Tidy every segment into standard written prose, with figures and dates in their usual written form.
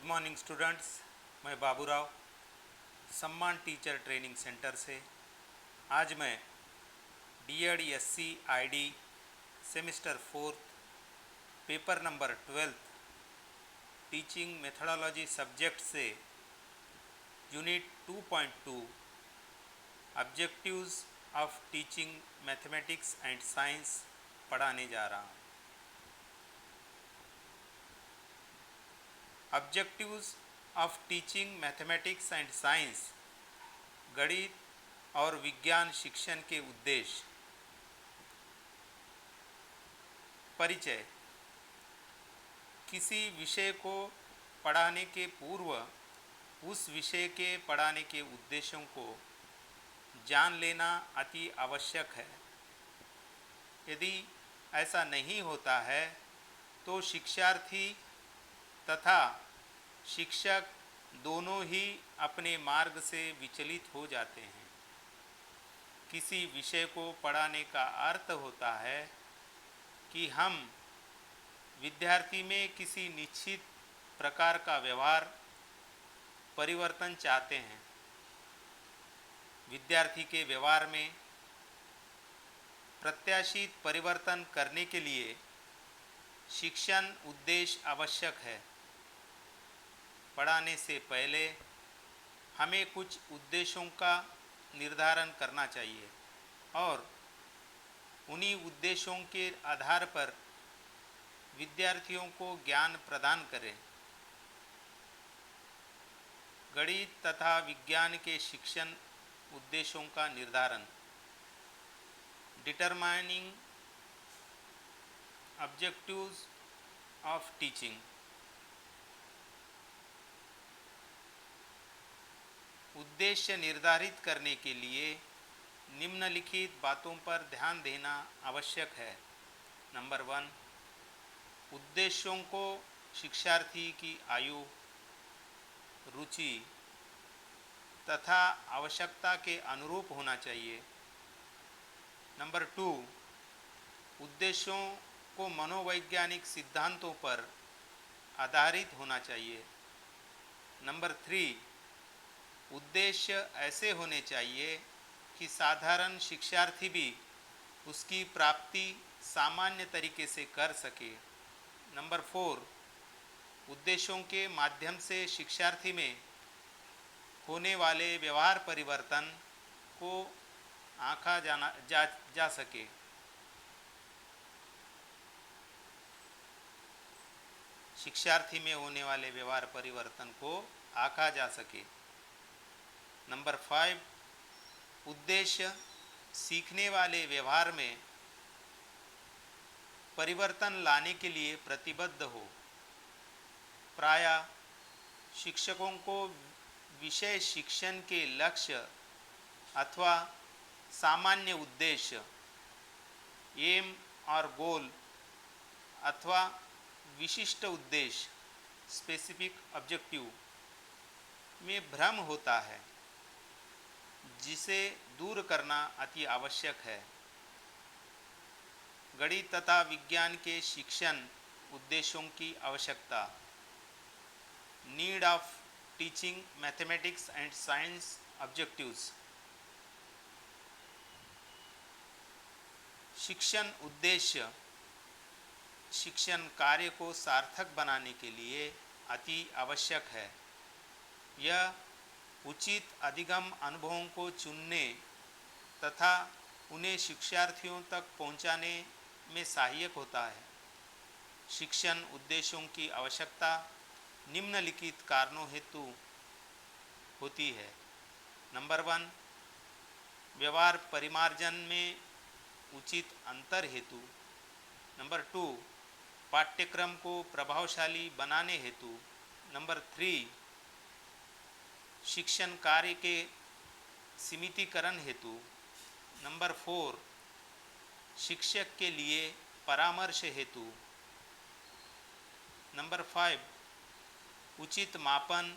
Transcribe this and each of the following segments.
Morning students, मैं बाबूराव सम्मान teacher training centre से आज मैं BEd SC ID semester 4 paper number 12 teaching methodology subject से unit 2.2 objectives of teaching mathematics and science पढ़ाने जा रहा हूँ। Objectives of teaching mathematics and science गणित और विज्ञान शिक्षण के उद्देश्य। परिचय। किसी विषय को पढ़ाने के पूर्व उस विषय के पढ़ाने के उद्देश्यों को जान लेना अति आवश्यक है। यदि ऐसा नहीं होता है तो शिक्षार्थी तथा शिक्षक दोनों ही अपने मार्ग से विचलित हो जाते हैं। किसी विषय को पढ़ाने का अर्थ होता है कि हम विद्यार्थी में किसी निश्चित प्रकार का व्यवहार परिवर्तन चाहते हैं। विद्यार्थी के व्यवहार में प्रत्याशित परिवर्तन करने के लिए शिक्षण उद्देश्य आवश्यक है। पढ़ाने से पहले हमें कुछ उद्देश्यों का निर्धारण करना चाहिए और उन्हीं उद्देश्यों के आधार पर विद्यार्थियों को ज्ञान प्रदान करें। गणित तथा विज्ञान के शिक्षण उद्देश्यों का निर्धारण। Determining objectives of teaching. उद्देश्य निर्धारित करने के लिए निम्नलिखित बातों पर ध्यान देना आवश्यक है। नंबर 1, उद्देश्यों को शिक्षार्थी की आयु, रुचि तथा आवश्यकता के अनुरूप होना चाहिए। नंबर 2, उद्देश्यों को मनोवैज्ञानिक सिद्धांतों पर आधारित होना चाहिए। नंबर 3, उद्देश्य ऐसे होने चाहिए कि साधारण शिक्षार्थी भी उसकी प्राप्ति सामान्य तरीके से कर सके। नंबर 4, उद्देश्यों के माध्यम से शिक्षार्थी में होने वाले व्यवहार परिवर्तन को आंका जा सके। शिक्षार्थी में होने वाले व्यवहार परिवर्तन को आंका जा सके। नंबर 5, उद्देश्य सीखने वाले व्यवहार में परिवर्तन लाने के लिए प्रतिबद्ध हो। प्रायः शिक्षकों को विषय शिक्षण के लक्ष्य अथवा सामान्य उद्देश्य, एम और गोल अथवा विशिष्ट उद्देश्य, स्पेसिफिक ऑब्जेक्टिव में भ्रम होता है, जिसे दूर करना अति आवश्यक है। गणित तथा विज्ञान के शिक्षण उद्देश्यों की आवश्यकता। Need of teaching mathematics and science objectives. शिक्षण उद्देश्य शिक्षण कार्य को सार्थक बनाने के लिए अति आवश्यक है। यह उचित अधिगम अनुभवों को चुनने तथा उन्हें शिक्षार्थियों तक पहुंचाने में सहायक होता है। शिक्षण उद्देश्यों की आवश्यकता निम्नलिखित कारणों हेतु होती है। नंबर 1, व्यवहार परिमार्जन में उचित अंतर हेतु। नंबर 2, पाठ्यक्रम को प्रभावशाली बनाने हेतु। नंबर 3, शिक्षण कार्य के सीमितीकरण हेतु। नंबर 4, शिक्षक के लिए परामर्श हेतु। नंबर 5, उचित मापन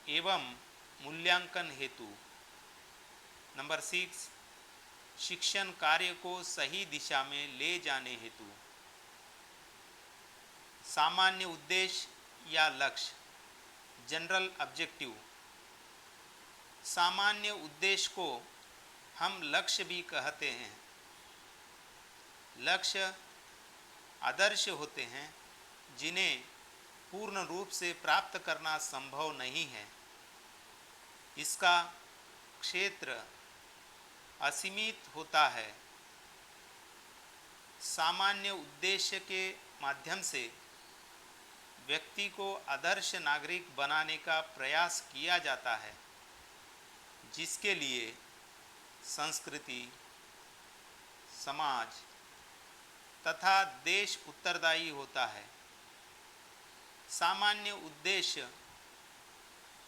एवं मूल्यांकन हेतु। नंबर 6, शिक्षण कार्य को सही दिशा में ले जाने हेतु। सामान्य उद्देश्य या लक्ष्य। General objective. सामान्य उद्देश्य को हम लक्ष्य भी कहते हैं। लक्ष्य आदर्श होते हैं जिन्हें पूर्ण रूप से प्राप्त करना संभव नहीं है। इसका क्षेत्र असीमित होता है। सामान्य उद्देश्य के माध्यम से व्यक्ति को आदर्श नागरिक बनाने का प्रयास किया जाता है, जिसके लिए संस्कृति, समाज तथा देश उत्तरदायी होता है। सामान्य उद्देश्य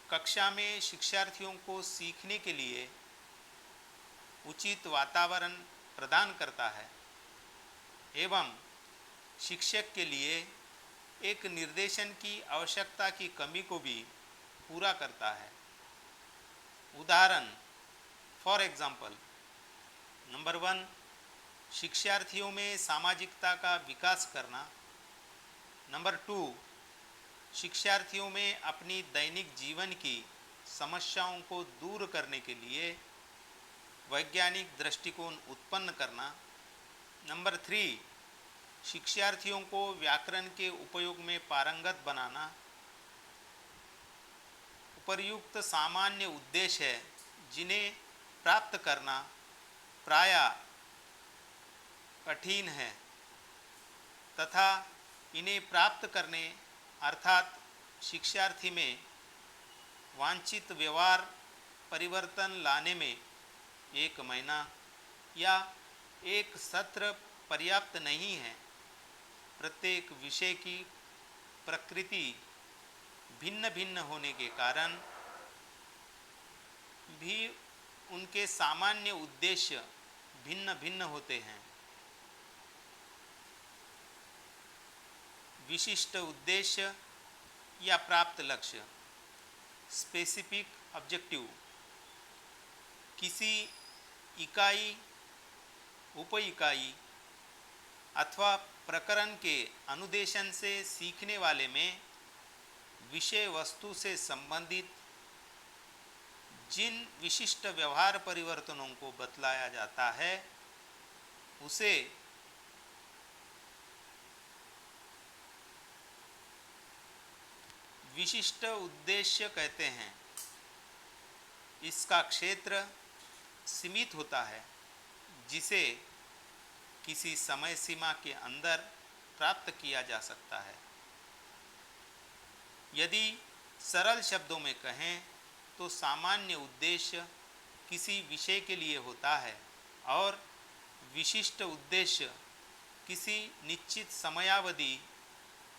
कक्षा में शिक्षार्थियों को सीखने के लिए उचित वातावरण प्रदान करता है एवं शिक्षक के लिए एक निर्देशन की आवश्यकता की कमी को भी पूरा करता है। उदाहरण फॉर एग्जाम्पल, नंबर 1, शिक्षार्थियों में सामाजिकता का विकास करना। नंबर 2, शिक्षार्थियों में अपनी दैनिक जीवन की समस्याओं को दूर करने के लिए वैज्ञानिक दृष्टिकोण उत्पन्न करना। नंबर 3, शिक्षार्थियों को व्याकरण के उपयोग में पारंगत बनाना। उपर्युक्त सामान्य उद्देश्य है जिन्हें प्राप्त करना प्रायः कठिन है तथा इन्हें प्राप्त करने अर्थात शिक्षार्थी में वांछित व्यवहार परिवर्तन लाने में 1 महीना या 1 सत्र पर्याप्त नहीं है। प्रत्येक विषय की प्रकृति भिन्न भिन्न होने के कारण भी उनके सामान्य उद्देश्य भिन्न भिन्न होते हैं। विशिष्ट उद्देश्य या प्राप्त लक्ष्य, स्पेसिफिक ऑब्जेक्टिव, किसी इकाई, उप इकाई अथवा प्रकरण के अनुदेशन से सीखने वाले में विषय वस्तु से संबंधित जिन विशिष्ट व्यवहार परिवर्तनों को बतलाया जाता है उसे विशिष्ट उद्देश्य कहते हैं। इसका क्षेत्र सीमित होता है जिसे किसी समय सीमा के अंदर प्राप्त किया जा सकता है। यदि सरल शब्दों में कहें तो सामान्य उद्देश्य किसी विषय के लिए होता है और विशिष्ट उद्देश्य किसी निश्चित समयावधि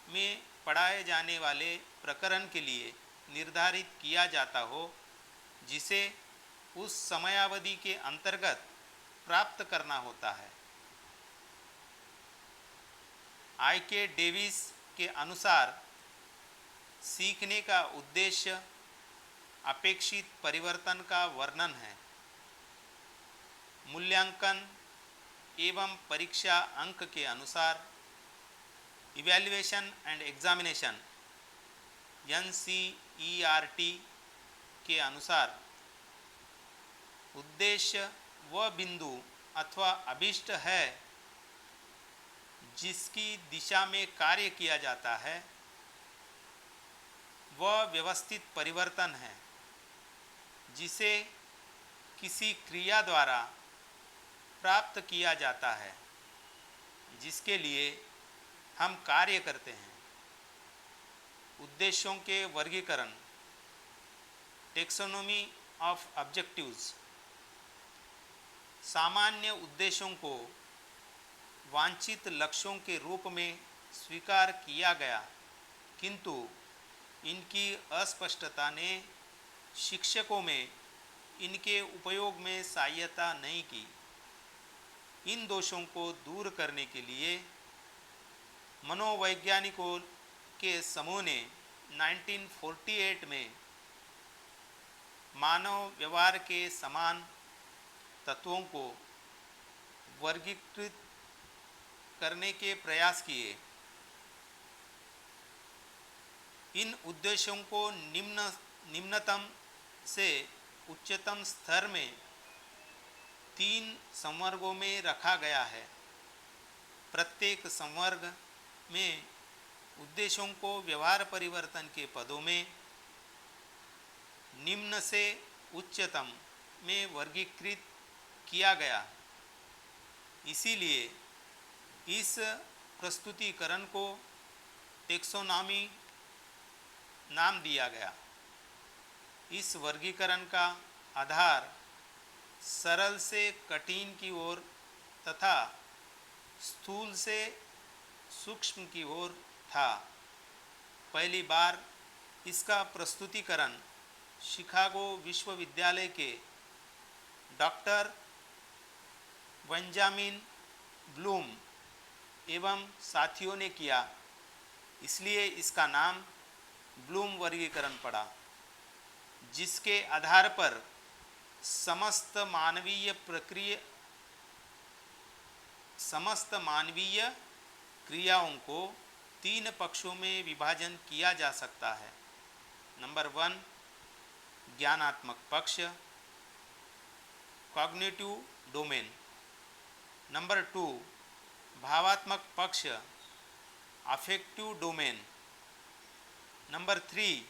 में पढ़ाए जाने वाले प्रकरण के लिए निर्धारित किया जाता हो, जिसे उस समयावधि के अंतर्गत प्राप्त करना होता है। आई.के. डेविस के अनुसार सीखने का उद्देश्य अपेक्षित परिवर्तन का वर्णन है। मूल्यांकन एवं परीक्षा अंक के अनुसार इवैल्यूएशन एंड एग्जामिनेशन (NCERT) के अनुसार उद्देश्य वह बिंदु अथवा अभिष्ट है जिसकी दिशा में कार्य किया जाता है, वह व्यवस्थित परिवर्तन है जिसे किसी क्रिया द्वारा प्राप्त किया जाता है, जिसके लिए हम कार्य करते हैं। उद्देश्यों के वर्गीकरण, टेक्सोनोमी ऑफ ऑब्जेक्टिव्स। सामान्य उद्देश्यों को वांछित लक्ष्यों के रूप में स्वीकार किया गया, किंतु इनकी अस्पष्टता ने शिक्षकों में इनके उपयोग में सहायता नहीं की। इन दोषों को दूर करने के लिए मनोवैज्ञानिकों के समूह ने 1948 में मानव व्यवहार के समान तत्वों को वर्गीकृत करने के प्रयास किए। इन उद्देश्यों को निम्नतम से उच्चतम स्तर में 3 संवर्गों में रखा गया है। प्रत्येक संवर्ग में उद्देश्यों को व्यवहार परिवर्तन के पदों में निम्न से उच्चतम में वर्गीकृत किया गया। इसीलिए इस प्रस्तुतिकरण को टेक्सोनॉमी नाम दिया गया। इस वर्गीकरण का आधार सरल से कठिन की ओर तथा स्थूल से सूक्ष्म की ओर था। पहली बार इसका प्रस्तुतिकरण शिकागो विश्वविद्यालय के डॉक्टर बेंजामिन ब्लूम एवं साथियों ने किया, इसलिए इसका नाम ब्लूम वर्गीकरण पड़ा, जिसके आधार पर समस्त मानवीय क्रियाओं को 3 पक्षों में विभाजन किया जा सकता है। नंबर 1 ज्ञानात्मक पक्ष, कॉग्निटिव डोमेन। नंबर 2 भावात्मक पक्ष, अफेक्टिव डोमेन। नंबर 3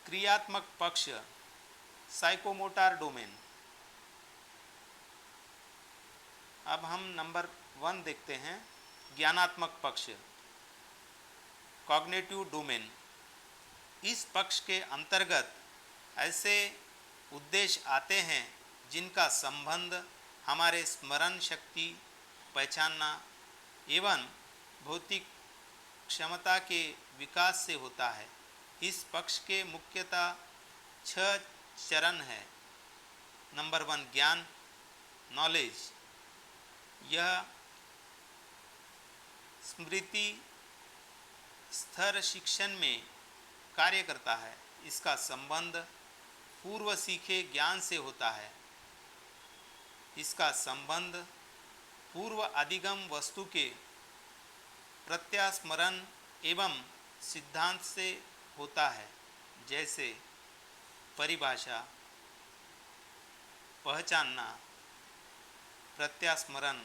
क्रियात्मक पक्ष, साइकोमोटर डोमेन। अब हम नंबर 1 देखते हैं, ज्ञानात्मक पक्ष, कॉग्निटिव डोमेन। इस पक्ष के अंतर्गत ऐसे उद्देश्य आते हैं जिनका संबंध हमारे स्मरण शक्ति, पहचानना एवं भौतिक क्षमता के विकास से होता है। इस पक्ष के मुख्यतः 6 चरण हैं। नंबर 1 ज्ञान, नॉलेज। यह स्मृति स्तर शिक्षण में कार्य करता है। इसका संबंध पूर्व सीखे ज्ञान से होता है। इसका संबंध पूर्व अधिगम वस्तु के प्रत्यास्मरण एवं सिद्धांत से होता है, जैसे परिभाषा, पहचानना, प्रत्यास्मरण,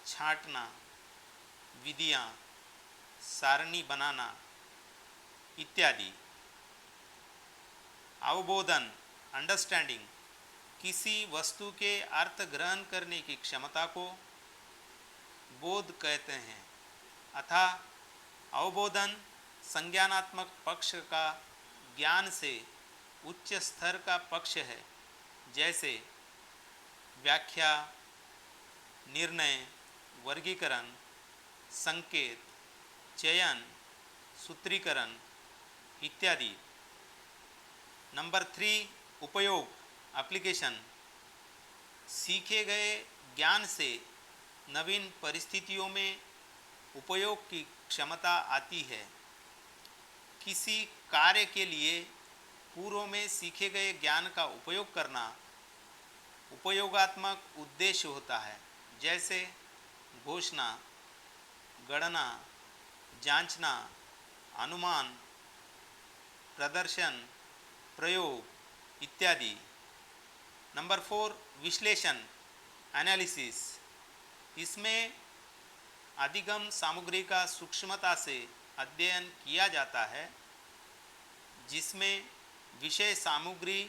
छांटना, विधियाँ, सारणी बनाना इत्यादि। अवबोधन, अंडरस्टैंडिंग, किसी वस्तु के अर्थ ग्रहण करने की क्षमता को बोध कहते हैं, अतः अवबोधन संज्ञानात्मक पक्ष का ज्ञान से उच्च स्तर का पक्ष है, जैसे व्याख्या, निर्णय, वर्गीकरण, संकेत, चयन, सूत्रीकरण इत्यादि। नंबर 3 उपयोग, एप्लीकेशन। सीखे गए ज्ञान से नवीन परिस्थितियों में उपयोग की क्षमता आती है। किसी कार्य के लिए पूर्व में सीखे गए ज्ञान का उपयोग करना उपयोगात्मक उद्देश्य होता है, जैसे घोषणा, गणना, जांचना, अनुमान, प्रदर्शन, प्रयोग इत्यादि। नंबर 4 विश्लेषण, एनालिसिस। इसमें अधिगम सामग्री का सूक्ष्मता से अध्ययन किया जाता है, जिसमें विषय सामग्री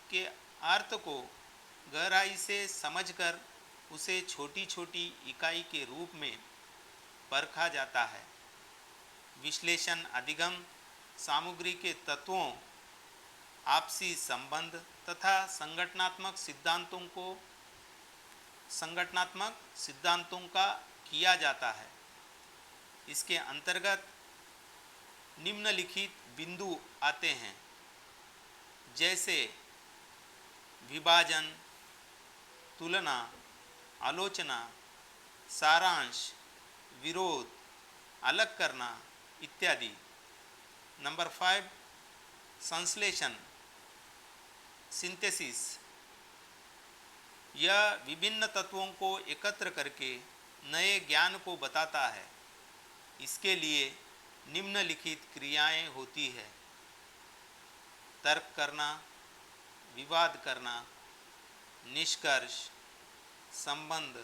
के अर्थ को गहराई से समझकर उसे छोटी छोटी इकाई के रूप में परखा जाता है। विश्लेषण अधिगम सामग्री के तत्वों, आपसी संबंध तथा संगठनात्मक सिद्धांतों का किया जाता है। इसके अंतर्गत निम्नलिखित बिंदु आते हैं, जैसे विभाजन, तुलना, आलोचना, सारांश, विरोध, अलग करना इत्यादि। नंबर 5 संश्लेषण, सिंथेसिस। यह विभिन्न तत्वों को एकत्र करके नए ज्ञान को बताता है। इसके लिए निम्नलिखित क्रियाएं होती है: तर्क करना, विवाद करना, निष्कर्ष, संबंध,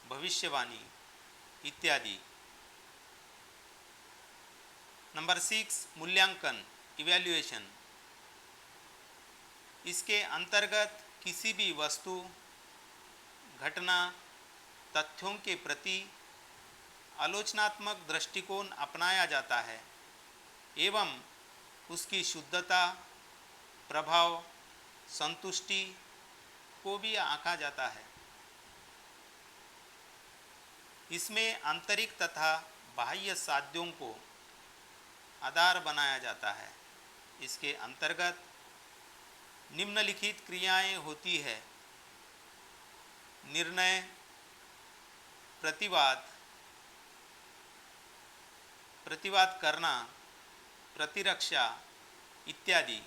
भविष्यवाणी इत्यादि। नंबर 6, मूल्यांकन, इवैल्यूएशन। इसके अंतर्गत किसी भी वस्तु, घटना, तथ्यों के प्रति आलोचनात्मक दृष्टिकोण अपनाया जाता है एवं उसकी शुद्धता, प्रभाव, संतुष्टि को भी आंका जाता है। इसमें आंतरिक तथा बाह्य साध्यों को आधार बनाया जाता है। इसके अंतर्गत निम्नलिखित क्रियाएं होती है: निर्णय, प्रतिवाद, प्रतिवाद करना, प्रतिरक्षा इत्यादि।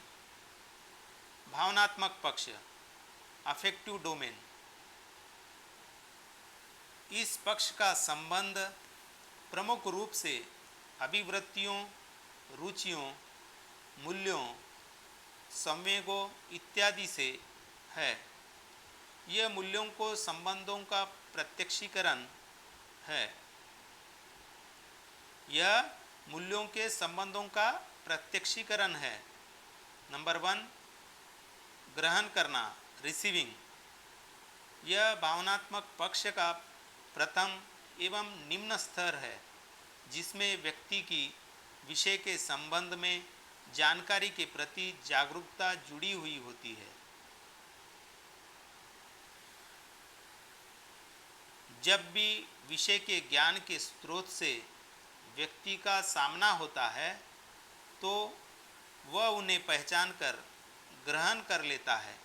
भावनात्मक पक्ष, अफेक्टिव डोमेन। इस पक्ष का संबंध प्रमुख रूप से अभिवृत्तियों, रुचियों, मूल्यों, संवेगों इत्यादि से है। यह मूल्यों को संबंधों का प्रत्यक्षीकरण है। यह मूल्यों के संबंधों का प्रत्यक्षीकरण है। नंबर 1, ग्रहण करना, रिसीविंग। यह भावनात्मक पक्ष का प्रथम एवं निम्न स्तर है, जिसमें व्यक्ति की विषय के संबंध में जानकारी के प्रति जागरूकता जुड़ी हुई होती है। जब भी विषय के ज्ञान के स्रोत से व्यक्ति का सामना होता है तो वह उन्हें पहचान कर ग्रहण कर लेता है।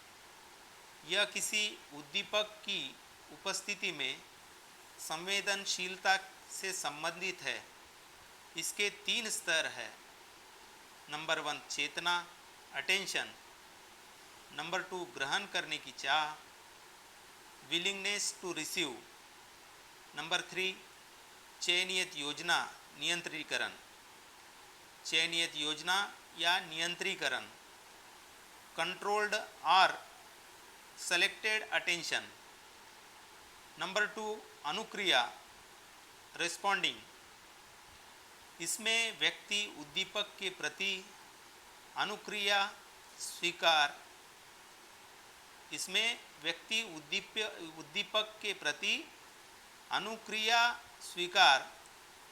यह किसी उद्दीपक की उपस्थिति में संवेदनशीलता से संबंधित है। इसके 3 स्तर है। नंबर 1, चेतना, अटेंशन। नंबर 2, ग्रहण करने की चाह, विलिंगनेस टू रिसीव। नंबर 3, चयनित योजना, नियंत्रीकरण। चयनित योजना या नियंत्रीकरण, कंट्रोल्ड और सेलेक्टेड अटेंशन। नंबर 2, अनुक्रिया, रिस्पॉन्डिंग। इसमें व्यक्ति उद्दीपक के प्रति अनुक्रिया स्वीकार इसमें व्यक्ति उद्दीपक के प्रति अनुक्रिया स्वीकार,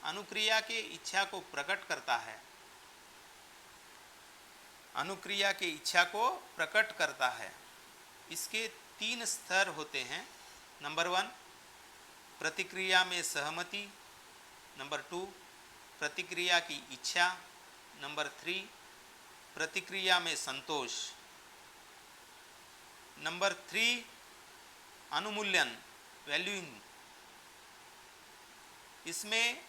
अनुक्रिया के इच्छा को प्रकट करता है। अनुक्रिया के इच्छा को प्रकट करता है। इसके 3 स्तर होते हैं। नंबर 1, प्रतिक्रिया में सहमति। नंबर 2, प्रतिक्रिया की इच्छा। नंबर 3, प्रतिक्रिया में संतोष। Number 3, अनुमूल्यन, valuing. इसमें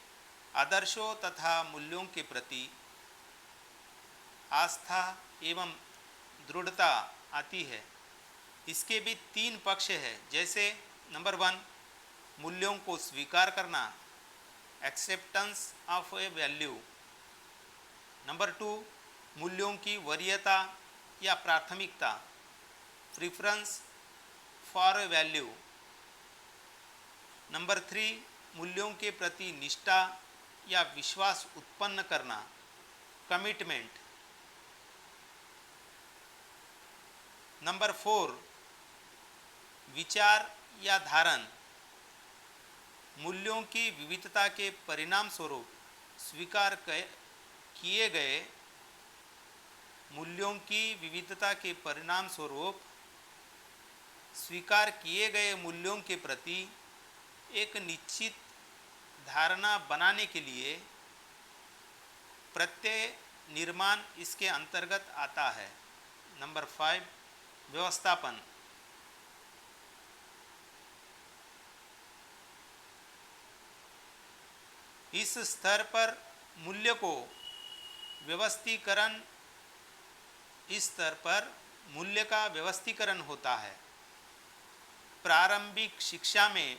आदर्शों तथा मूल्यों के प्रति आस्था एवं दृढ़ता आती है। इसके भी 3 पक्ष है, जैसे नंबर 1, मूल्यों को स्वीकार करना, acceptance of A value. Number 2, मूल्यों की वरीयता या प्राथमिकता, preference for a value. Number 3, मूल्यों के प्रति निष्ठा या विश्वास उत्पन्न करना, कमिटमेंट। नंबर 4, विचार या धारण, मूल्यों की विविधता के परिणाम स्वरूप स्वीकार किए गए मूल्यों की विविधता के परिणाम स्वरूप स्वीकार किए गए मूल्यों के प्रति एक निश्चित धारणा बनाने के लिए प्रत्यय निर्माण इसके अंतर्गत आता है। नंबर 5, व्यवस्थापन। इस स्तर पर मूल्य को व्यवस्थीकरण इस स्तर पर मूल्य का व्यवस्थीकरण होता है। प्रारंभिक शिक्षा में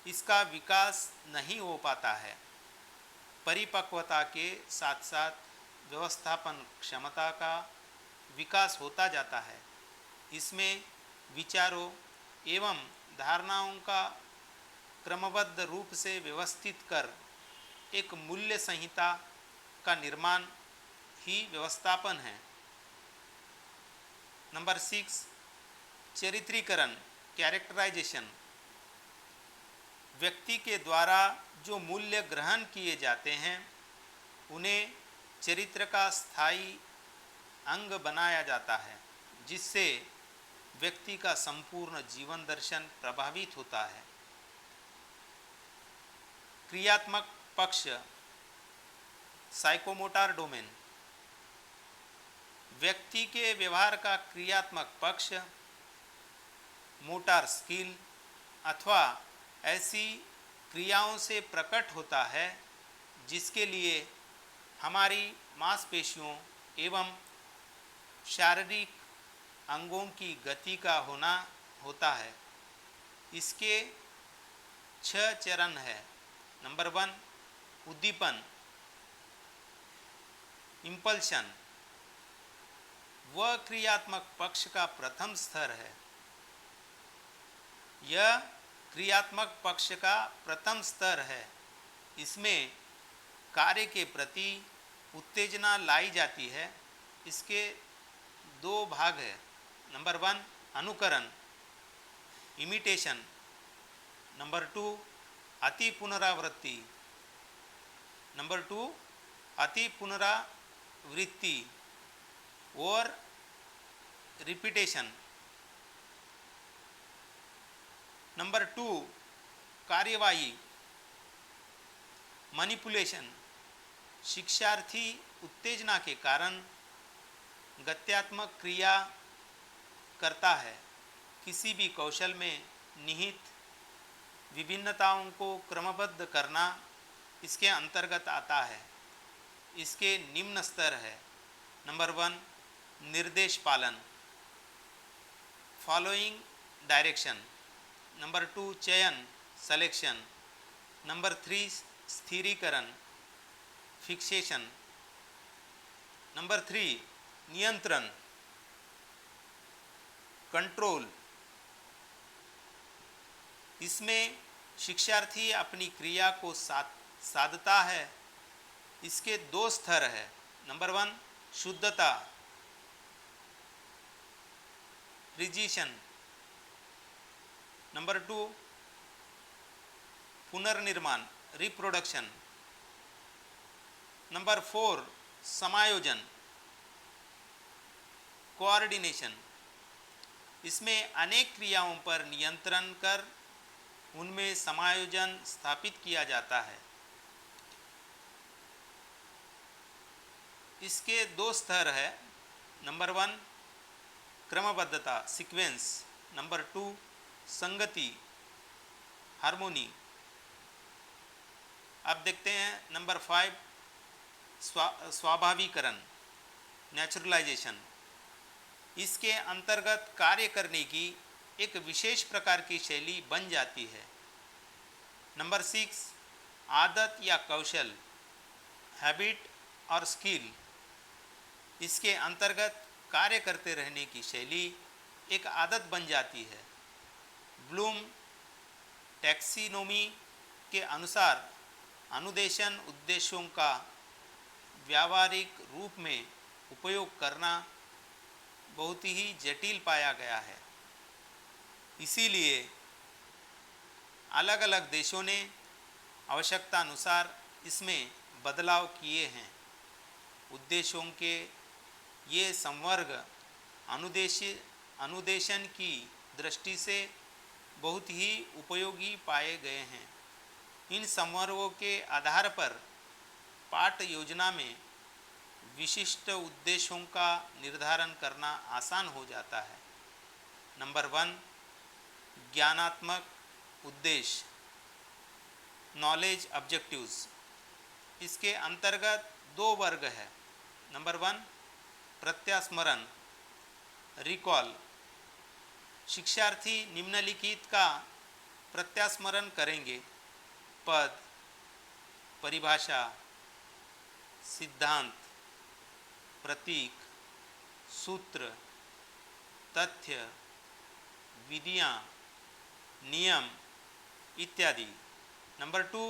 इसका विकास नहीं हो पाता है। परिपक्वता के साथ साथ व्यवस्थापन क्षमता का विकास होता जाता है। इसमें विचारों एवं धारणाओं का क्रमबद्ध रूप से व्यवस्थित कर एक मूल्य संहिता का निर्माण ही व्यवस्थापन है। नंबर 6, चरित्रीकरण, कैरेक्टराइजेशन। व्यक्ति के द्वारा जो मूल्य ग्रहण किए जाते हैं उन्हें चरित्र का स्थायी अंग बनाया जाता है, जिससे व्यक्ति का संपूर्ण जीवन दर्शन प्रभावित होता है। क्रियात्मक पक्ष, साइकोमोटर डोमेन। व्यक्ति के व्यवहार का क्रियात्मक पक्ष मोटर स्किल अथवा ऐसी क्रियाओं से प्रकट होता है जिसके लिए हमारी मांसपेशियों एवं शारीरिक अंगों की गति का होना होता है। इसके 6 चरण है। नंबर 1, उद्दीपन, इम्पल्शन। वह क्रियात्मक पक्ष का प्रथम स्तर है। यह क्रियात्मक पक्ष का प्रथम स्तर है। इसमें कार्य के प्रति उत्तेजना लाई जाती है। इसके 2 भाग है। नंबर 1, अनुकरण, इमिटेशन। नंबर 2, अति पुनरावृत्ति। नंबर 2, अति पुनरावृत्ति और रिपीटेशन। नंबर 2, कार्यवाही, मैनिपुलेशन। शिक्षार्थी उत्तेजना के कारण गत्यात्मक क्रिया करता है। किसी भी कौशल में निहित विभिन्नताओं को क्रमबद्ध करना इसके अंतर्गत आता है। इसके निम्न स्तर है। नंबर 1, निर्देश पालन, फॉलोइंग डायरेक्शन। नंबर 2, चयन, सिलेक्शन। नंबर 3, स्थिरीकरण, फिक्सेशन। नंबर 3, नियंत्रण, कंट्रोल। इसमें शिक्षार्थी अपनी क्रिया को साधता है। इसके 2 स्तर है। नंबर 1, शुद्धता, प्रिजिशन। नंबर 2, पुनर्निर्माण, रिप्रोडक्शन। नंबर 4, समायोजन, कोऑर्डिनेशन। इसमें अनेक क्रियाओं पर नियंत्रण कर उनमें समायोजन स्थापित किया जाता है। इसके 2 स्तर है। Number 1, क्रमबद्धता, sequence. नंबर 2, संगति, हार्मोनी। अब देखते हैं नंबर 5, स्वाभाविकरण, नेचुरलाइजेशन। इसके अंतर्गत कार्य करने की एक विशेष प्रकार की शैली बन जाती है। नंबर 6, आदत या कौशल, हैबिट और स्किल। इसके अंतर्गत कार्य करते रहने की शैली एक आदत बन जाती है। ब्लूम टैक्सीनोमी के अनुसार अनुदेशन उद्देश्यों का व्यावहारिक रूप में उपयोग करना बहुत ही जटिल पाया गया है। इसीलिए अलग अलग देशों ने आवश्यकता अनुसार इसमें बदलाव किए हैं। उद्देश्यों के ये संवर्ग अनुदेशन की दृष्टि से बहुत ही उपयोगी पाए गए हैं। इन संवर्गों के आधार पर पाठ योजना में विशिष्ट उद्देश्यों का निर्धारण करना आसान हो जाता है। नंबर 1, ज्ञानात्मक उद्देश्य, नॉलेज ऑब्जेक्टिव्स। इसके अंतर्गत 2 वर्ग है। नंबर 1, प्रत्यास्मरण, रिकॉल। शिक्षार्थी निम्नलिखित का प्रत्यास्मरण करेंगे: पद, परिभाषा, सिद्धांत, प्रतीक, सूत्र, तथ्य, विधियाँ, नियम इत्यादि। नंबर 2,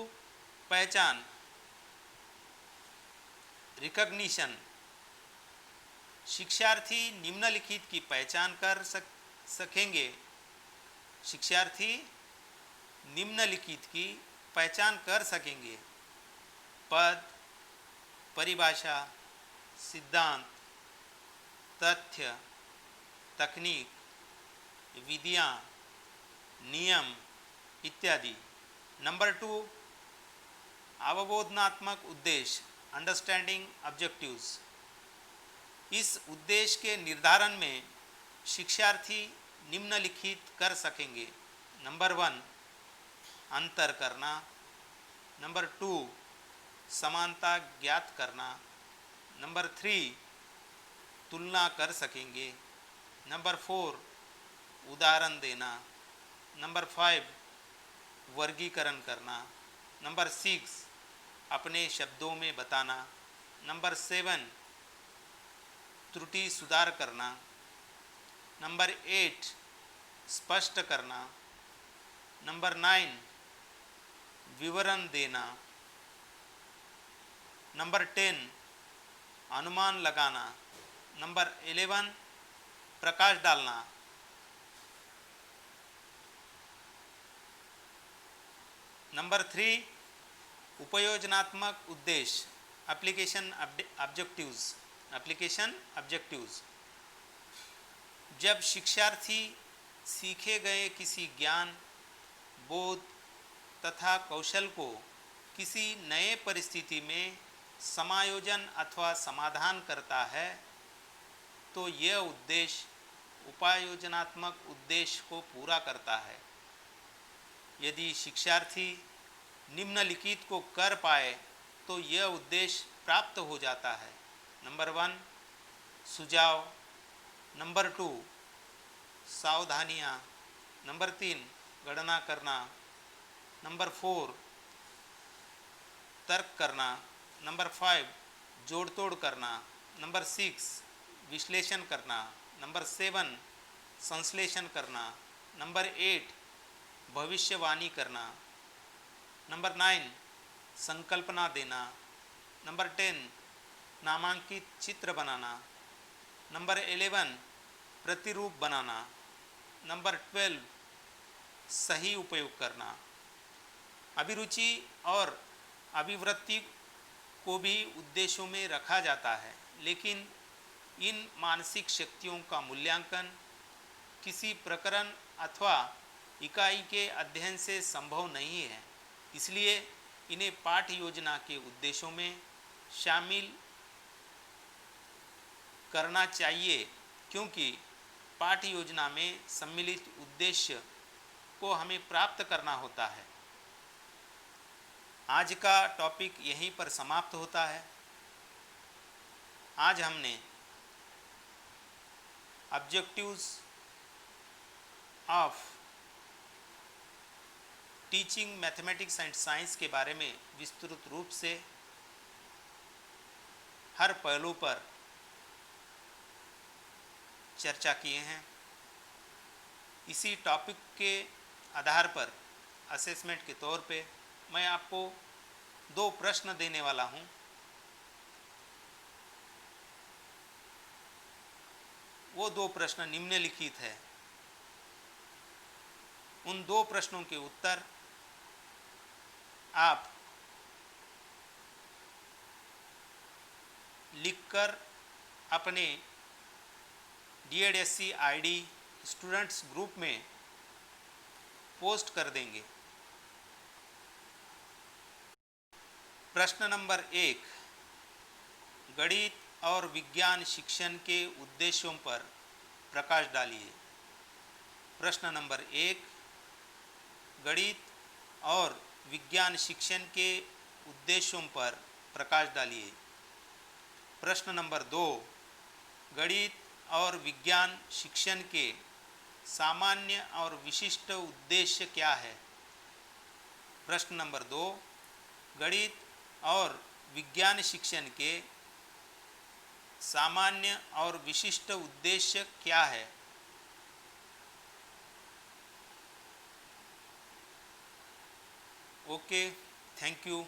पहचान, रिकॉग्निशन। शिक्षार्थी निम्नलिखित की पहचान कर सकेंगे। शिक्षार्थी निम्नलिखित की पहचान कर सकेंगे: पद, परिभाषा, सिद्धांत, तथ्य, तकनीक, विधियाँ, नियम इत्यादि। नंबर 2, अवबोधनात्मक उद्देश्य, अंडरस्टैंडिंग ऑब्जेक्टिव्स। इस उद्देश्य के निर्धारण में शिक्षार्थी निम्नलिखित कर सकेंगे: नंबर 1, अंतर करना। नंबर 2, समानता ज्ञात करना। नंबर 3, तुलना कर सकेंगे। नंबर 4, उदाहरण देना। नंबर 5, वर्गीकरण करना। नंबर 6, अपने शब्दों में बताना। नंबर 7, त्रुटि सुधार करना। नंबर 8, स्पष्ट करना। नंबर 9, विवरण देना। नंबर 10, अनुमान लगाना। नंबर 11, प्रकाश डालना। नंबर 3, उपयोजनात्मक उद्देश्य, एप्लीकेशन ऑब्जेक्टिव्स। Application objectives. जब शिक्षार्थी सीखे गए किसी ज्ञान, बोध तथा कौशल को किसी नए परिस्थिति में समायोजन अथवा समाधान करता है तो यह उद्देश्य उपयोजनात्मक उद्देश्य को पूरा करता है। यदि शिक्षार्थी निम्नलिखित को कर पाए तो यह उद्देश्य प्राप्त हो जाता है: नंबर 1, सुझाव। नंबर 2, सावधानियाँ। नंबर 3, गणना करना। नंबर 4, तर्क करना। नंबर 5, जोड़ तोड़ करना। नंबर 6, विश्लेषण करना। नंबर 7, संश्लेषण करना। नंबर 8, भविष्यवाणी करना। नंबर 9, संकल्पना देना। नंबर 10, नामांकित चित्र बनाना। नंबर 11, प्रतिरूप बनाना। नंबर 12, सही उपयोग करना। अभिरुचि और अभिवृत्ति को भी उद्देश्यों में रखा जाता है, लेकिन इन मानसिक शक्तियों का मूल्यांकन किसी प्रकरण अथवा इकाई के अध्ययन से संभव नहीं है। इसलिए इन्हें पाठ्य योजना के उद्देश्यों में शामिल करना चाहिए, क्योंकि पाठ्य योजना में सम्मिलित उद्देश्य को हमें प्राप्त करना होता है। आज का टॉपिक यहीं पर समाप्त होता है। आज हमने objectives of teaching mathematics and science के बारे में विस्तृत रूप से हर पहलू पर चर्चा किए हैं। इसी टॉपिक के आधार पर असेसमेंट के तौर पे मैं आपको 2 प्रश्न देने वाला हूं। वो 2 प्रश्न निम्नलिखित है। उन 2 प्रश्नों के उत्तर आप लिखकर अपने DEDSC ID स्टूडेंट्स ग्रुप में पोस्ट कर देंगे। प्रश्न नंबर 1, गणित और विज्ञान शिक्षण के उद्देश्यों पर प्रकाश डालिए। प्रश्न नंबर 1, गणित और विज्ञान शिक्षण के उद्देश्यों पर प्रकाश डालिए। प्रश्न नंबर 2, गणित और विज्ञान शिक्षण के सामान्य और विशिष्ट उद्देश्य क्या है? प्रश्न नंबर 2, गणित और विज्ञान शिक्षण के सामान्य और विशिष्ट उद्देश्य क्या है? Okay, thank you.